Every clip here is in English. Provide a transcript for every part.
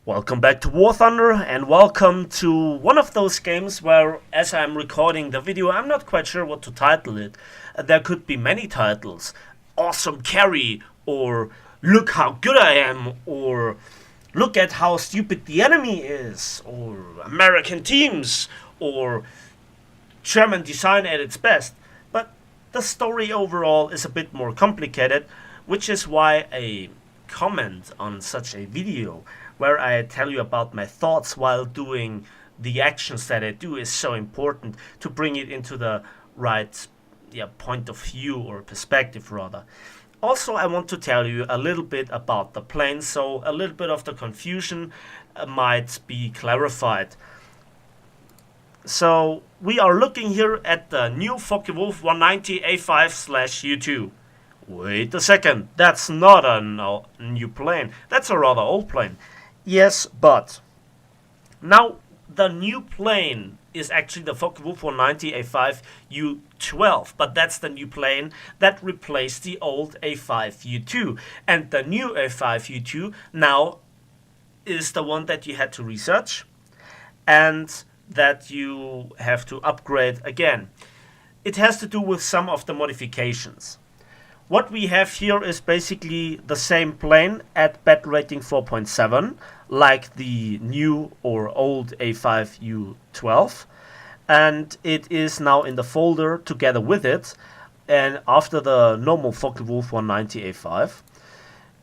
Welcome back to War Thunder, and welcome to one of those games where, as I'm recording the video, I'm not quite sure what to title it. There could be many titles. Awesome carry, or look how good I am, or look at how stupid the enemy is, or American teams, or German design at its best. But the story overall is a bit more complicated, which is why a comment on such a video where I tell you about my thoughts while doing the actions that I do is so important to bring it into the right point of view or perspective rather. Also, I want to tell you a little bit about the plane, so a little bit of the confusion might be clarified. So we are looking here at the new Focke-Wulf 190 A5/U2. Wait a second, that's not a new plane, that's a rather old plane. Yes, but now the new plane is actually the Focke-Wulf 190 A5U12, but that's the new plane that replaced the old A5U2. And the new A5U2 now is the one that you had to research and that you have to upgrade again. It has to do with some of the modifications. What we have here is basically the same plane at bat rating 4.7, like the new or old A5U12, and it is now in the folder together with it, and after the normal Focke-Wulf 190 A5.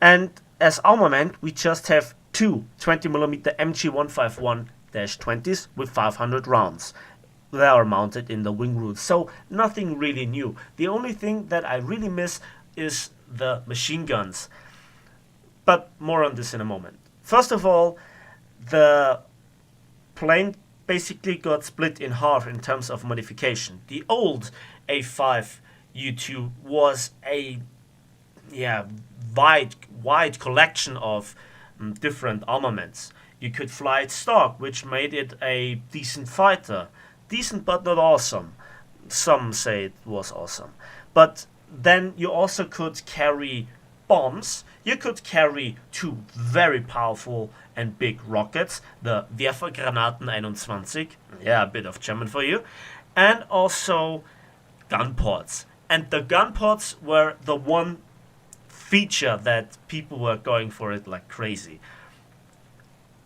And as armament, we just have two 20mm MG151-20s with 500 rounds. They are mounted in the wing roots, so nothing really new. The only thing that I really miss is the machine guns, but more on this in a moment. First of all, the plane basically got split in half in terms of modification. The old A5U2 was a wide collection of different armaments. You could fly it stock, which made it a decent fighter. Decent but not awesome. Some say it was awesome. But then you also could carry bombs. You could carry two very powerful and big rockets, the Werfergranaten 21, a bit of German for you, and also gun ports. And the gun ports were the one feature that people were going for it like crazy.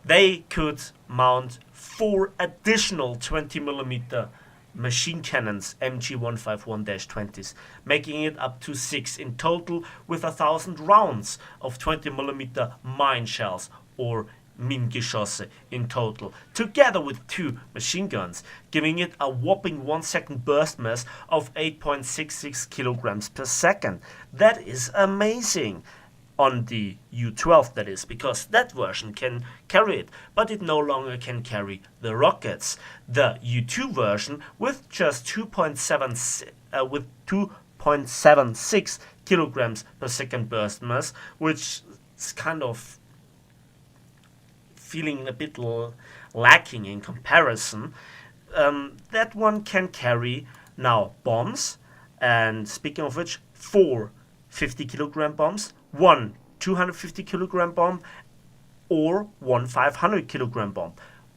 They could mount 4 additional 20mm machine cannons MG151-20s, making it up to 6 in total with 1,000 rounds of 20mm mine shells or Minengeschosse in total, together with 2 machine guns, giving it a whopping 1-second burst mass of 8.66 kilograms per second. That is amazing. On the U12, that is, because that version can carry it, but it no longer can carry the rockets. The U2 version with just 2.76 kilograms per second burst mass, which is kind of feeling a bit lacking in comparison. That one can carry now bombs, and speaking of which, 4 50-kilogram bombs, 1 250-kilogram bomb, or 1 500-kilogram bomb,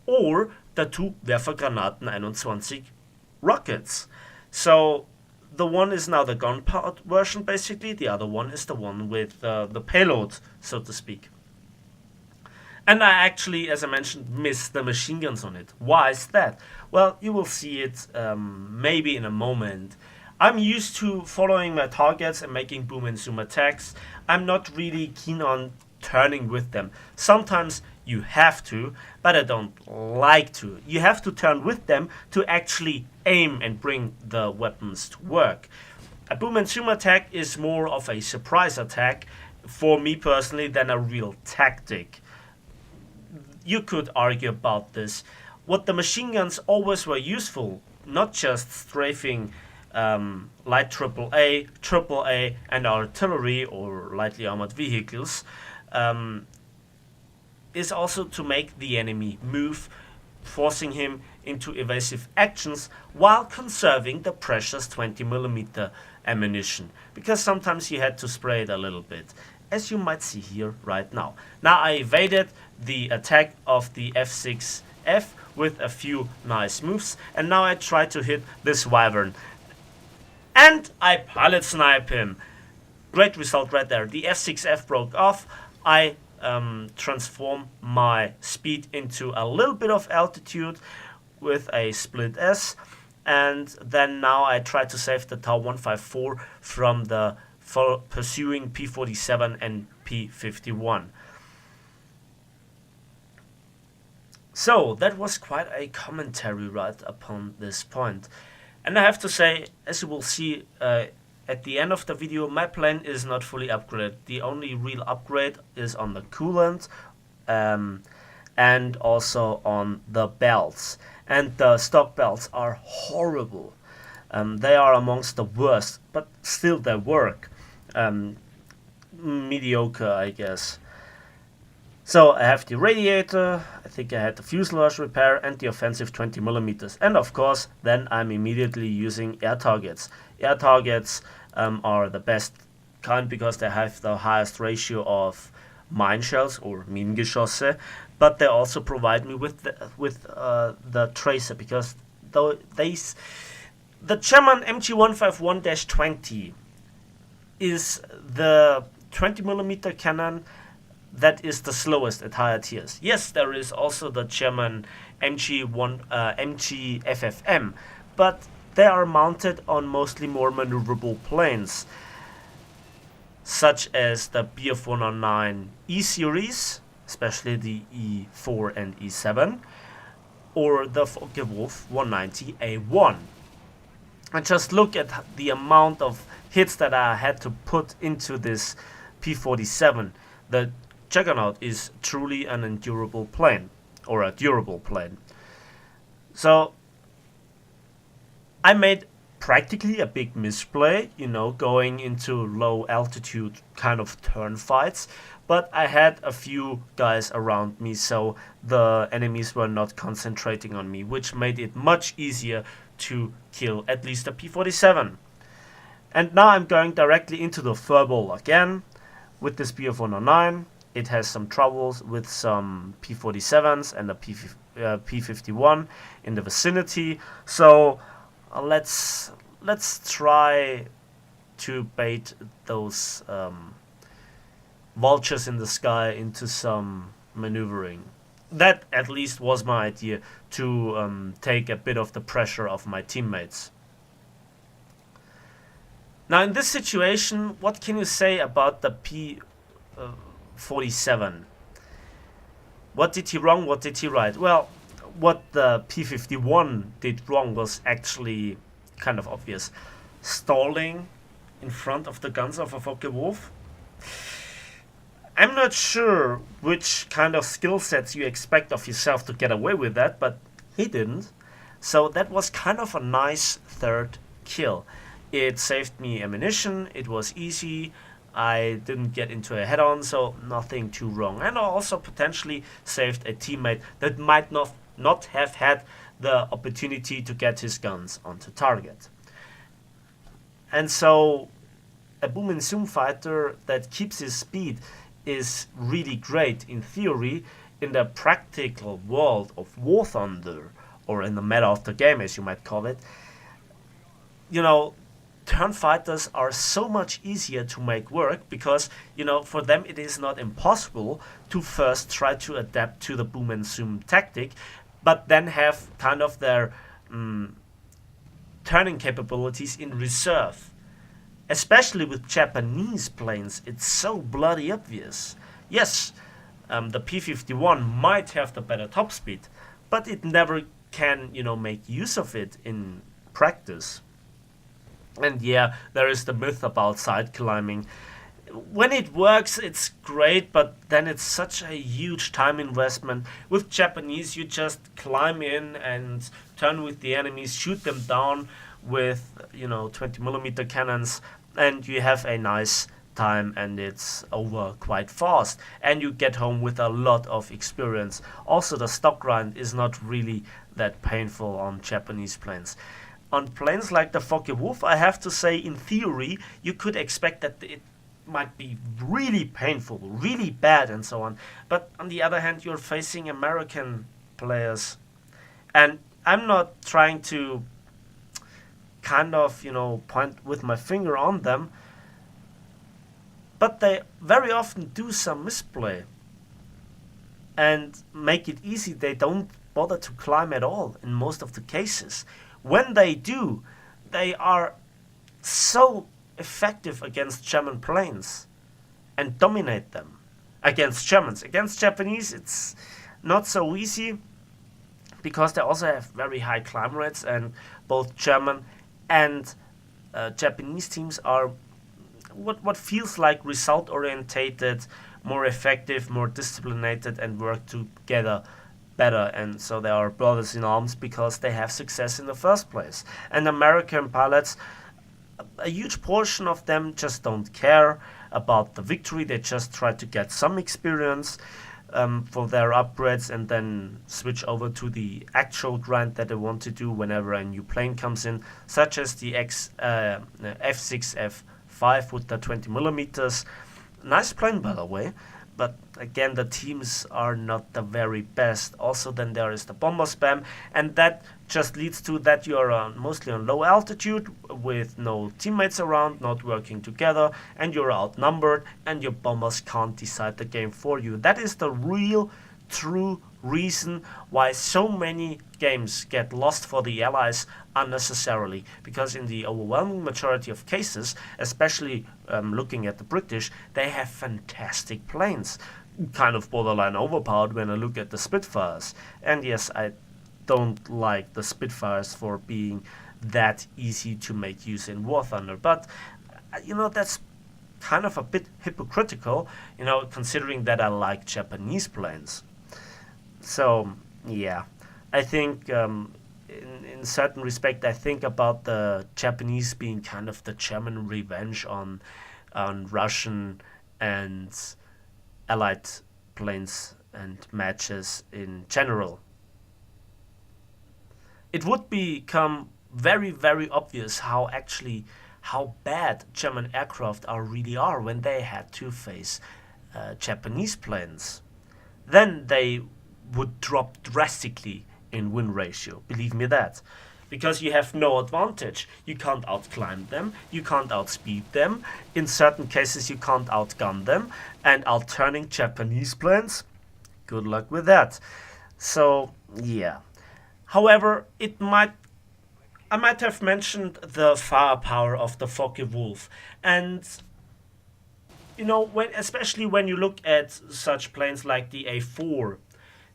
or the 2 Werfergranaten 21 rockets. So the one is now the gun part version basically, the other one is the one with the payload, so to speak. And I actually, as I mentioned, miss the machine guns on it. Why is that? Well, you will see it maybe in a moment. I'm used to following my targets and making boom and zoom attacks. I'm not really keen on turning with them. Sometimes you have to, but I don't like to. You have to turn with them to actually aim and bring the weapons to work. A boom and zoom attack is more of a surprise attack for me personally than a real tactic. You could argue about this. What the machine guns always were useful, not just strafing light AAA, and artillery or lightly armored vehicles, is also to make the enemy move, forcing him into evasive actions while conserving the precious 20mm ammunition, because sometimes you had to spray it a little bit. as you might see here right now. Now I evaded the attack of the F6F with a few nice moves, and now I try to hit this wyvern. And I pilot snipe him. Great result right there. The F6F broke off. I transform my speed into a little bit of altitude with a split S, and then now I try to save the Tau 154 from the pursuing P47 and P51. So that was quite a commentary right upon this point. And I have to say, as you will see at the end of the video, my plane is not fully upgraded. The only real upgrade is on the coolant and also on the belts. And the stock belts are horrible. They are amongst the worst, but still they work. Mediocre, I guess. So I have the radiator, I think I had the fuselage repair and the offensive 20mm. And of course, then I'm immediately using air targets. Air targets are the best kind because they have the highest ratio of mine shells or Minengeschosse, but they also provide me with the tracer, because the German MG151-20 is the 20mm cannon that is the slowest at higher tiers. Yes, there is also the German MG FFM, but they are mounted on mostly more maneuverable planes, such as the Bf109 E series, especially the E4 and E7, or the Focke-Wulf 190A1. And just look at the amount of hits that I had to put into this P47. The Juggernaut is truly an endurable plane, or a durable plane. So I made practically a big misplay, going into low altitude kind of turn fights, but I had a few guys around me, so the enemies were not concentrating on me, which made it much easier to kill at least a P47. And now I'm going directly into the furball again with this Bf109. It has some troubles with some P47s and a P51 in the vicinity, so let's try to bait those vultures in the sky into some maneuvering. That at least was my idea, to take a bit of the pressure off my teammates. Now in this situation, what can you say about the P47? What did he wrong, what did he right? Well, what the P51 did wrong was actually kind of obvious. Stalling in front of the guns of a Focke-Wulf. I'm not sure which kind of skill sets you expect of yourself to get away with that, but he didn't. So that was kind of a nice third kill. It saved me ammunition, it was easy, I didn't get into a head-on, so nothing too wrong. And I also potentially saved a teammate that might not have had the opportunity to get his guns onto target. And so a boom and zoom fighter that keeps his speed is really great in theory. In the practical world of War Thunder, or in the meta of the game as you might call it, turn fighters are so much easier to make work because, for them it is not impossible to first try to adapt to the boom and zoom tactic, but then have kind of their turning capabilities in reserve. Especially with Japanese planes, it's so bloody obvious. Yes, the P51 might have the better top speed, but it never can, make use of it in practice. And yeah, there is the myth about side climbing. When it works, it's great, but then it's such a huge time investment. With Japanese, you just climb in and turn with the enemies, shoot them down with, 20mm cannons, and you have a nice time, and it's over quite fast. And you get home with a lot of experience. Also, the stock grind is not really that painful on Japanese planes. On planes like the Focke-Wulf, I have to say, in theory, you could expect that it might be really painful, really bad, and so on. But on the other hand, you're facing American players, and I'm not trying to kind of, point with my finger on them, but they very often do some misplay and make it easy. They don't bother to climb at all in most of the cases. When they do, they are so effective against German planes and dominate them against Germans. Against Japanese, it's not so easy because they also have very high climb rates, and both German and Japanese teams are what feels like result orientated, more effective, more disciplined, and work together better. And so they are brothers in arms because they have success in the first place. And American pilots, a huge portion of them just don't care about the victory. They just try to get some experience for their upgrades and then switch over to the actual grind that they want to do whenever a new plane comes in, such as the F6, F5 with the 20 millimeters. Nice plane, by the way, but again, the teams are not the very best. Also, then there is the bomber spam, and that just leads to that you are mostly on low altitude with no teammates around, not working together, and you're outnumbered, and your bombers can't decide the game for you. That is the real, true reason why so many games get lost for the Allies unnecessarily, because in the overwhelming majority of cases, especially looking at the British, they have fantastic planes, kind of borderline overpowered when I look at the Spitfires. And yes, I don't like the Spitfires for being that easy to make use in War Thunder, but that's kind of a bit hypocritical, considering that I like Japanese planes. So yeah, I think in certain respect, I think about the Japanese being kind of the German revenge on Russian and Allied planes and matches in general. It would become very, very obvious how bad German aircraft really are when they had to face Japanese planes. Then they would drop drastically in win ratio. Believe me that. Because you have no advantage. You can't outclimb them. You can't outspeed them. In certain cases, you can't outgun them. And outturning Japanese planes, good luck with that. So, yeah. However, I might have mentioned the firepower of the Focke-Wulf. And especially when you look at such planes like the A4,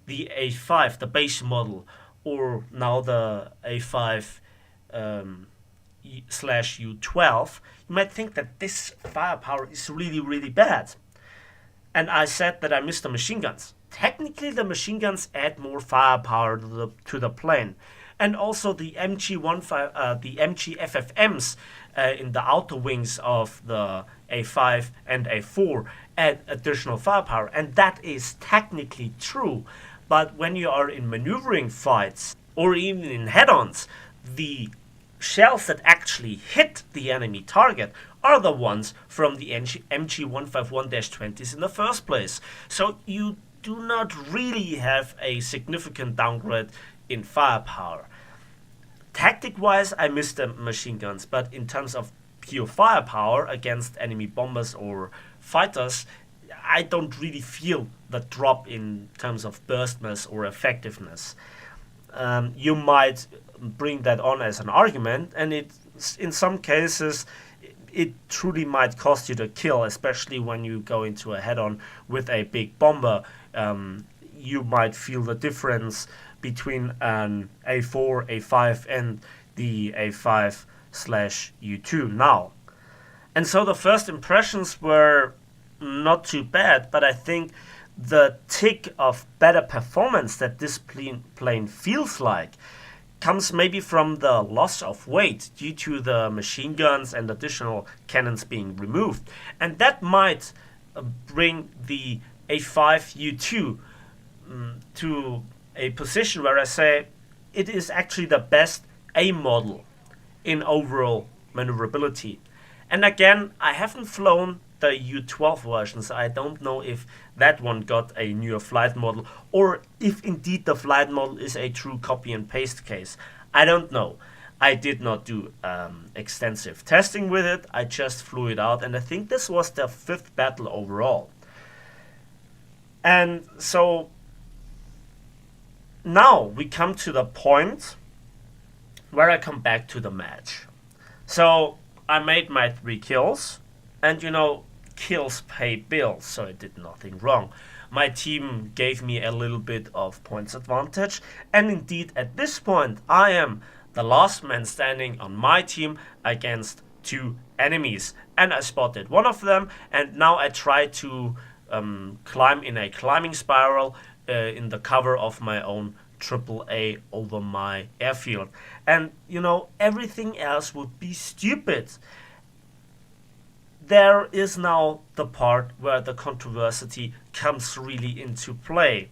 the A5, the base model, or now the A5 slash U12, you might think that this firepower is really, really bad. And I said that I missed the machine guns. Technically, the machine guns add more firepower to the plane. And also the the MG FFMs in the outer wings of the A5 and A4 add additional firepower. And that is technically true. But when you are in maneuvering fights, or even in head-ons, the shells that actually hit the enemy target are the ones from the MG151-20s in the first place. So you do not really have a significant downgrade in firepower. Tactic-wise, I missed the machine guns, but in terms of pure firepower against enemy bombers or fighters, I don't really feel the drop in terms of burstness or effectiveness. You might bring that on as an argument, and in some cases it truly might cost you the kill, especially when you go into a head-on with a big bomber. You might feel the difference between an A4, A5, and the A5/U2 now. And so the first impressions were not too bad, but I think the tick of better performance that this plane feels like comes maybe from the loss of weight due to the machine guns and additional cannons being removed. And that might bring the A5U2 to a position where I say it is actually the best A model in overall maneuverability. And again, I haven't flown the U12 version, so I don't know if that one got a newer flight model or if indeed the flight model is a true copy and paste case. I don't know. I did not do extensive testing with it. I just flew it out, and I think this was the 5th battle overall. And so now we come to the point where I come back to the match. So I made my 3 kills, and kills pay bills, so I did nothing wrong. My team gave me a little bit of points advantage, and indeed at this point I am the last man standing on my team against 2 enemies, and I spotted one of them, and now I try to climb in a climbing spiral in the cover of my own AAA over my airfield. And everything else would be stupid. There is now the part where the controversy comes really into play.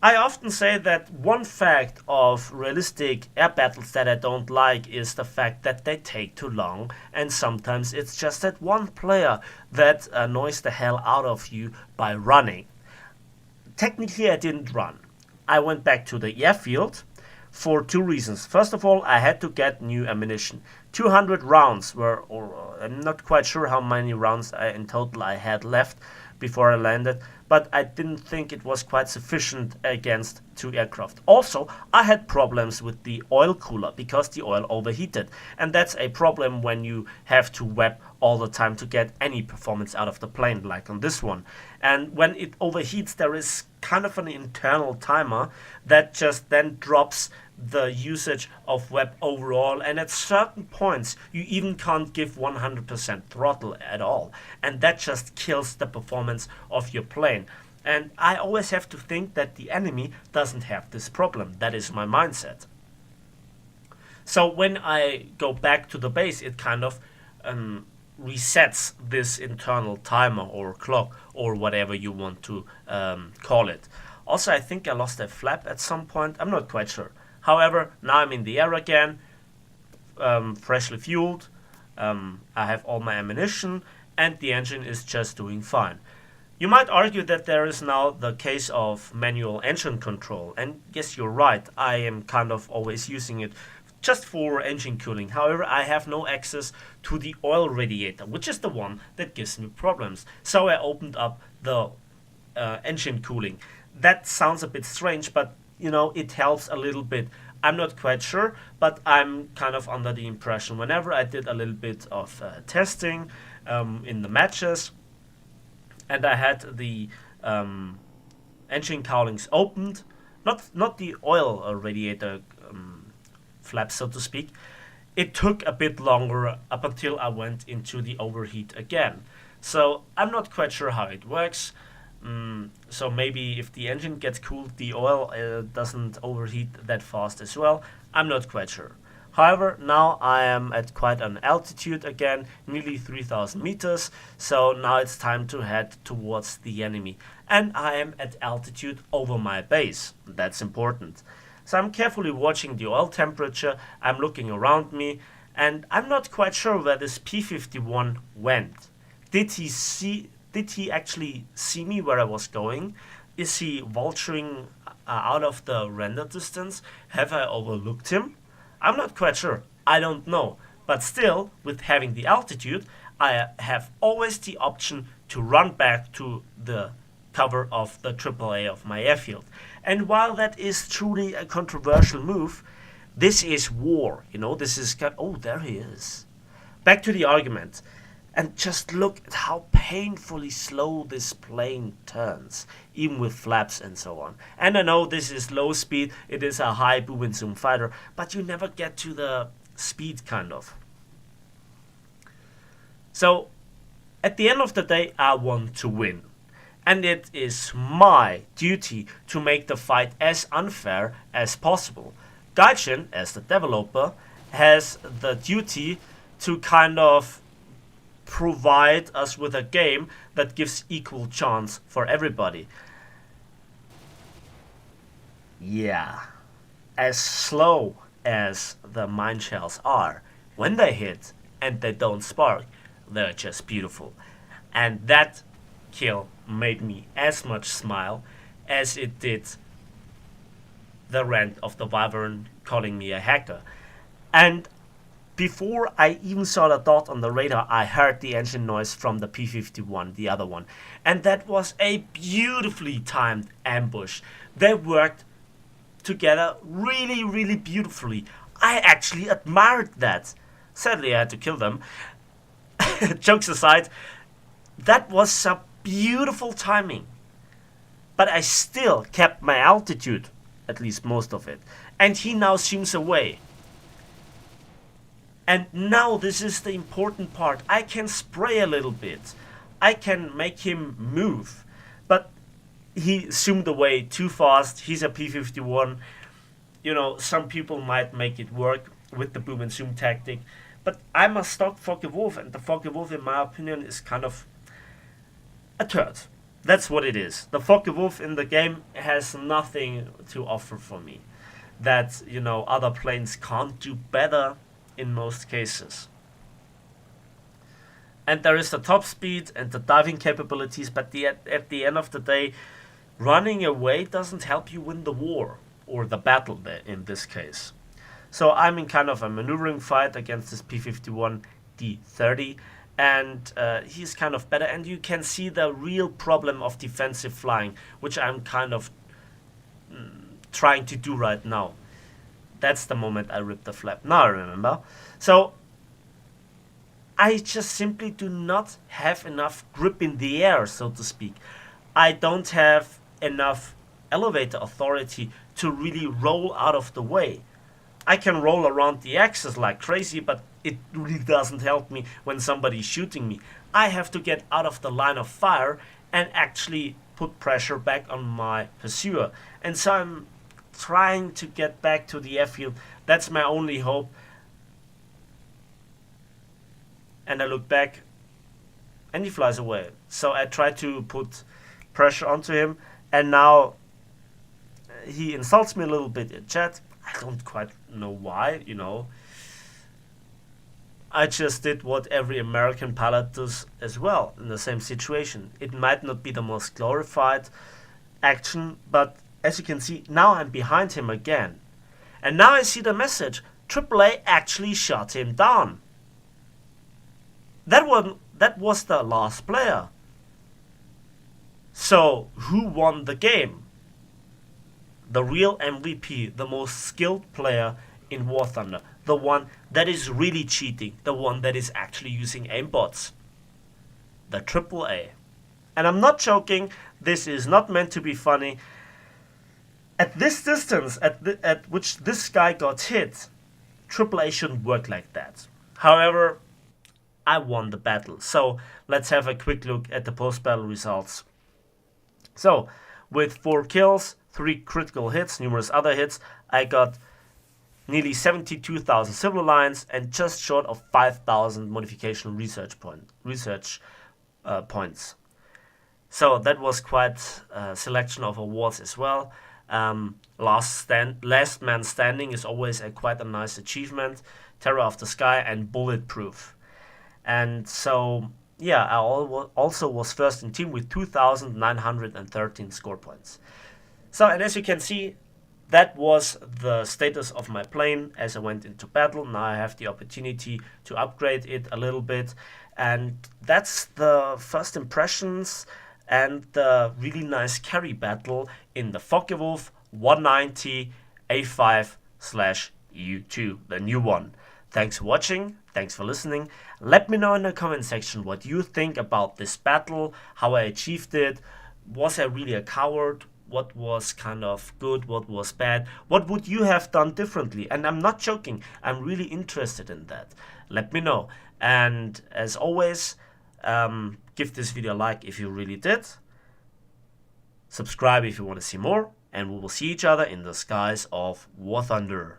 I often say that one fact of realistic air battles that I don't like is the fact that they take too long, and sometimes it's just that one player that annoys the hell out of you by running. Technically, I didn't run. I went back to the airfield for 2 reasons. First of all, I had to get new ammunition. 200 rounds or I'm not quite sure how many rounds in total I had left before I landed, but I didn't think it was quite sufficient against 2 aircraft. Also, I had problems with the oil cooler because the oil overheated, and that's a problem when you have to web all the time to get any performance out of the plane, like on this one. And when it overheats, there is kind of an internal timer that just then drops the usage of web overall, and at certain points you even can't give 100% throttle at all, and that just kills the performance of your plane. And I always have to think that the enemy doesn't have this problem. That is my mindset. So when I go back to the base, it kind of resets this internal timer or clock or whatever you want to call it. Also, I think I lost a flap at some point. I'm not quite sure. However, now I'm in the air again, freshly fueled. I have all my ammunition, and the engine is just doing fine. You might argue that there is now the case of manual engine control, and yes, you're right. I am kind of always using it just for engine cooling. However, I have no access to the oil radiator, which is the one that gives me problems. So I opened up the engine cooling. That sounds a bit strange, but it helps a little bit. I'm not quite sure, but I'm kind of under the impression whenever I did a little bit of testing in the matches, and I had the engine cowlings opened, not the oil radiator flap, so to speak, it took a bit longer up until I went into the overheat again. So I'm not quite sure how it works. So maybe if the engine gets cooled, the oil doesn't overheat that fast as well. I'm not quite sure. However, now I am at quite an altitude again, nearly 3,000 meters. So now it's time to head towards the enemy. And I am at altitude over my base. That's important. So I'm carefully watching the oil temperature. I'm looking around me. And I'm not quite sure where this P-51 went. Did he actually see me where I was going? Is he vulturing out of the render distance? Have I overlooked him? I'm not quite sure. I don't know. But still, with having the altitude, I have always the option to run back to the cover of the AAA of my airfield. And while that is truly a controversial move, this is war. This is... Oh, there he is. Back to the argument. And just look at how painfully slow this plane turns, even with flaps and so on. And I know this is low speed, it is a high boom and zoom fighter, but you never get to the speed, kind of. So, at the end of the day, I want to win. And it is my duty to make the fight as unfair as possible. Gaijin, as the developer, has the duty to kind of provide us with a game that gives equal chance for everybody. Yeah, as slow as the mine shells are, when they hit and they don't spark, they're just beautiful. And that kill made me as much smile as it did the rant of the Wyvern calling me a hacker. And before I even saw the dot on the radar, I heard the engine noise from the P-51, the other one. And that was a beautifully timed ambush. They worked together really, really beautifully. I actually admired that. Sadly, I had to kill them. Jokes aside, that was some beautiful timing. But I still kept my altitude, at least most of it. And he now zooms away. And now this is the important part. I can spray a little bit. I can make him move. But he zoomed away too fast. He's a P-51. You know, some people might make it work with the boom and zoom tactic. But I'm a stock Focke-Wulf, and the Focke-Wulf, in my opinion, is kind of a turd. That's what it is. The Focke-Wulf in the game has nothing to offer for me that, you know, other planes can't do better in most cases. And there is the top speed and the diving capabilities, but at the end of the day, running away doesn't help you win the war, or the battle in this case. So I'm in kind of a maneuvering fight against this P-51 D-30, and he's kind of better, and you can see the real problem of defensive flying, which I'm kind of trying to do right now. That's the moment I ripped the flap. Now I remember. So I just simply do not have enough grip in the air, so to speak. I don't have enough elevator authority to really roll out of the way. I can roll around the axis like crazy, but it really doesn't help me when somebody's shooting me. I have to get out of the line of fire and actually put pressure back on my pursuer. And so I'm trying to get back to the airfield. That's my only hope. And I look back and he flies away. So I try to put pressure onto him, and now he insults me a little bit in chat. I don't quite know why, you know. I just did what every American pilot does as well in the same situation. It might not be the most glorified action, but as you can see, now I'm behind him again. And now I see the message. AAA actually shot him down. That was the last player. So, who won the game? The real MVP, the most skilled player in War Thunder. The one that is really cheating. The one that is actually using aimbots. The AAA. And I'm not joking, this is not meant to be funny. At this distance, at which this guy got hit, AAA shouldn't work like that. However, I won the battle. So let's have a quick look at the post-battle results. So, with 4 kills, 3 critical hits, numerous other hits, I got nearly 72,000 civil lines and just short of 5,000 modification research points. So that was quite a selection of awards as well. Last man standing is always quite a nice achievement. Terror of the Sky and Bulletproof. And so, yeah, I also was first in team with 2,913 score points. So, and as you can see, that was the status of my plane as I went into battle. Now I have the opportunity to upgrade it a little bit. And that's the first impressions and the really nice carry battle in the Focke-Wulf 190 A5/U2, the new one. Thanks for watching, thanks for listening. Let me know in the comment section what you think about this battle, how I achieved it. Was I really a coward? What was kind of good? What was bad? What would you have done differently? And I'm not joking, I'm really interested in that. Let me know. And as always, give this video a like if you really did. Subscribe if you want to see more. And we will see each other in the skies of War Thunder.